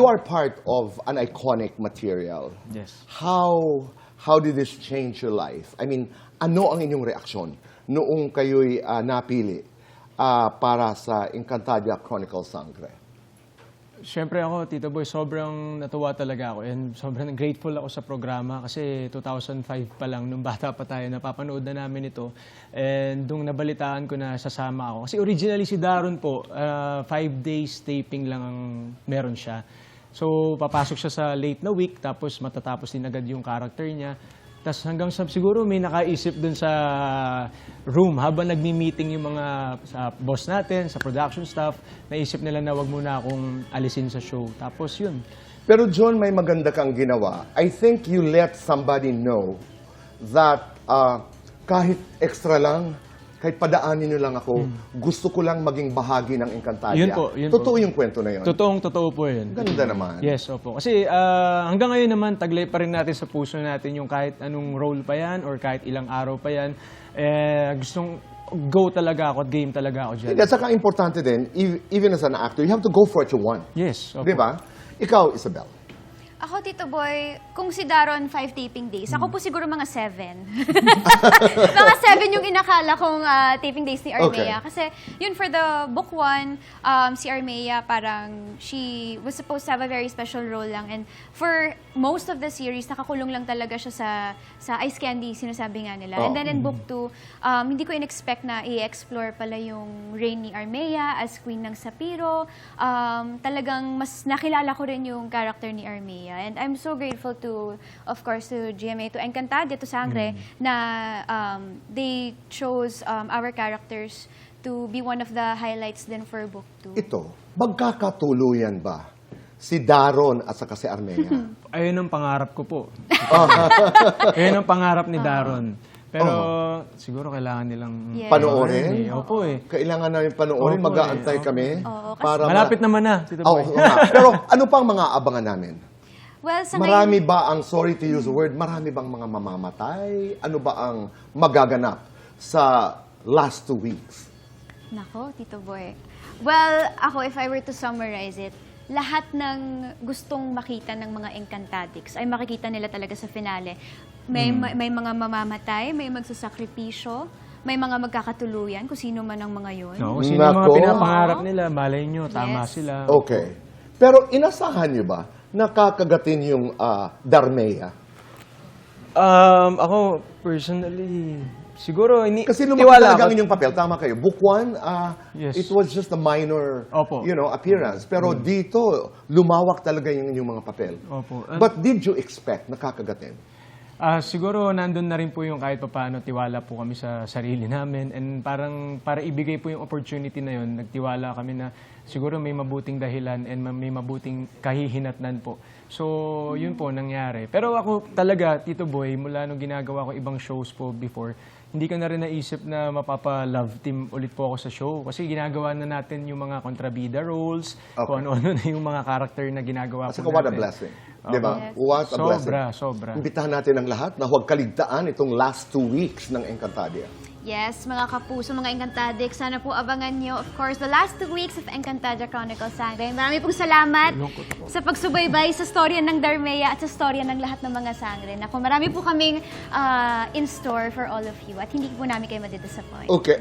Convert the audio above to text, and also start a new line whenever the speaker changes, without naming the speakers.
are part of an iconic material.
Yes.
How did this change your life? I mean, ano ang inyong reaksyon noong kayo'y napili para sa Encantadia Chronicles Sangre?
Siyempre ako, Tito Boy, sobrang natuwa talaga ako and sobrang grateful ako sa programa kasi 2005 pa lang, nung bata pa tayo, napapanood na namin ito. And nung nabalitaan ko na sasama ako. Kasi originally si Daron po, 5 days taping lang ang meron siya. So papasok siya sa late na week, tapos matatapos din agad yung character niya. Tapos hanggang siguro may nakaisip dun sa room habang nagmi-meeting yung mga sa boss natin, sa production staff, naisip nila na wag muna akong alisin sa show. Tapos yun.
Pero John, may maganda kang ginawa. I think you let somebody know that kahit extra lang, kahit padaanin nyo lang ako, gusto ko lang maging bahagi ng Encantadia.
Yun po, yun
Totoo
po.
yung kwento na yun.
Totoo po yun.
Ganda naman.
Yes, opo. Kasi hanggang ngayon naman, taglay pa rin natin sa puso natin yung kahit anong role pa yan or kahit ilang araw pa yan. Gustong go talaga ako at game talaga ako dyan.
At saka importante din, even as an actor, you have to go for what you want.
Yes, opo.
Di ba? Ikaw, Isabel.
Ako, Tito Boy, kung si Daron 5 taping days, ako po siguro mga 7. Mga 7 yung inakala kong taping days ni Armea.
Okay.
Kasi yun, for the book 1, si Armea parang she was supposed to have a very special role lang. And for most of the series, nakakulong lang talaga siya sa Ice Candy, sinasabi nga nila. And then in book 2, hindi ko in-expect na i-explore pala yung reign ni Armea as queen ng Sapiro. Talagang mas nakilala ko rin yung character ni Armea. And I'm so grateful to, of course, to GMA, to Encantadia, to Sangre, na they chose our characters to be one of the highlights din for Book 2.
Ito, magkakatuluyan ba si Daron at saka si Armea?
Ayun ang pangarap ko po. Ayun ang pangarap ni Daron. Pero siguro kailangan nilang
Yes.
Panoorin?
Opo eh.
Kailangan namin panoorin,
Opo,
mag-aantay
eh.
kami.
Oo, kasi-
para
Malapit naman na, Tito Boy.
Oo nga. Pero ano pang mga abangan namin?
Well, sa
Marami ba ang, sorry to use the word, marami bang mga mamamatay? Ano ba ang magaganap sa last 2 weeks?
Nako, Tito Boy. Well, ako, if I were to summarize it, lahat ng gustong makita ng mga Encantadix ay makikita nila talaga sa finale. May mga mamamatay, may magsasakripisyo, may mga magkakatuluyan, kung sino man ang mga yun.
No, kung sino ang mga
Nako.
pinapangarap nila, malay nyo, tama
Yes.
sila.
Okay. Pero inasahan niyo ba nakakagatin yung Darmea?
Ako, personally, siguro,
Kasi lumaki
tiwala
talaga ang
ako.
inyong papel. Tama kayo. Book 1,
Yes.
it was just a minor
Opo.
appearance. Pero dito, lumawak talaga yung inyong mga papel.
Opo.
But did you expect nakakagatin?
Siguro nandun na rin po yung kahit papaano tiwala po kami sa sarili namin and parang para ibigay po yung opportunity na yun, nagtiwala kami na siguro may mabuting dahilan and may mabuting kahihinatnan po. So, yun po nangyari. Pero ako talaga, Tito Boy, mula nung ginagawa ko ibang shows po before, hindi ko na rin naisip na mapapa-love team ulit po ako sa show. Kasi ginagawa na natin yung mga kontrabida roles, kung ano-ano na yung mga character na ginagawa
Kasi
po
what a
natin.
blessing. Di ba?
Yes.
What a blessing.
Sobra.
Imbitahan natin ang lahat na huwag kaligtaan itong last 2 weeks ng Encantadia.
Yes, mga kapuso, mga Encantadix, sana po abangan nyo, of course, the last 2 weeks of Encantadia Chronicles Sangre. Marami pong salamat sa pagsubaybay sa storya ng Darmea at sa storya ng lahat ng mga Sangre. Naku, marami po kaming in store for all of you at hindi po namin kayo madidisappoint.
Okay.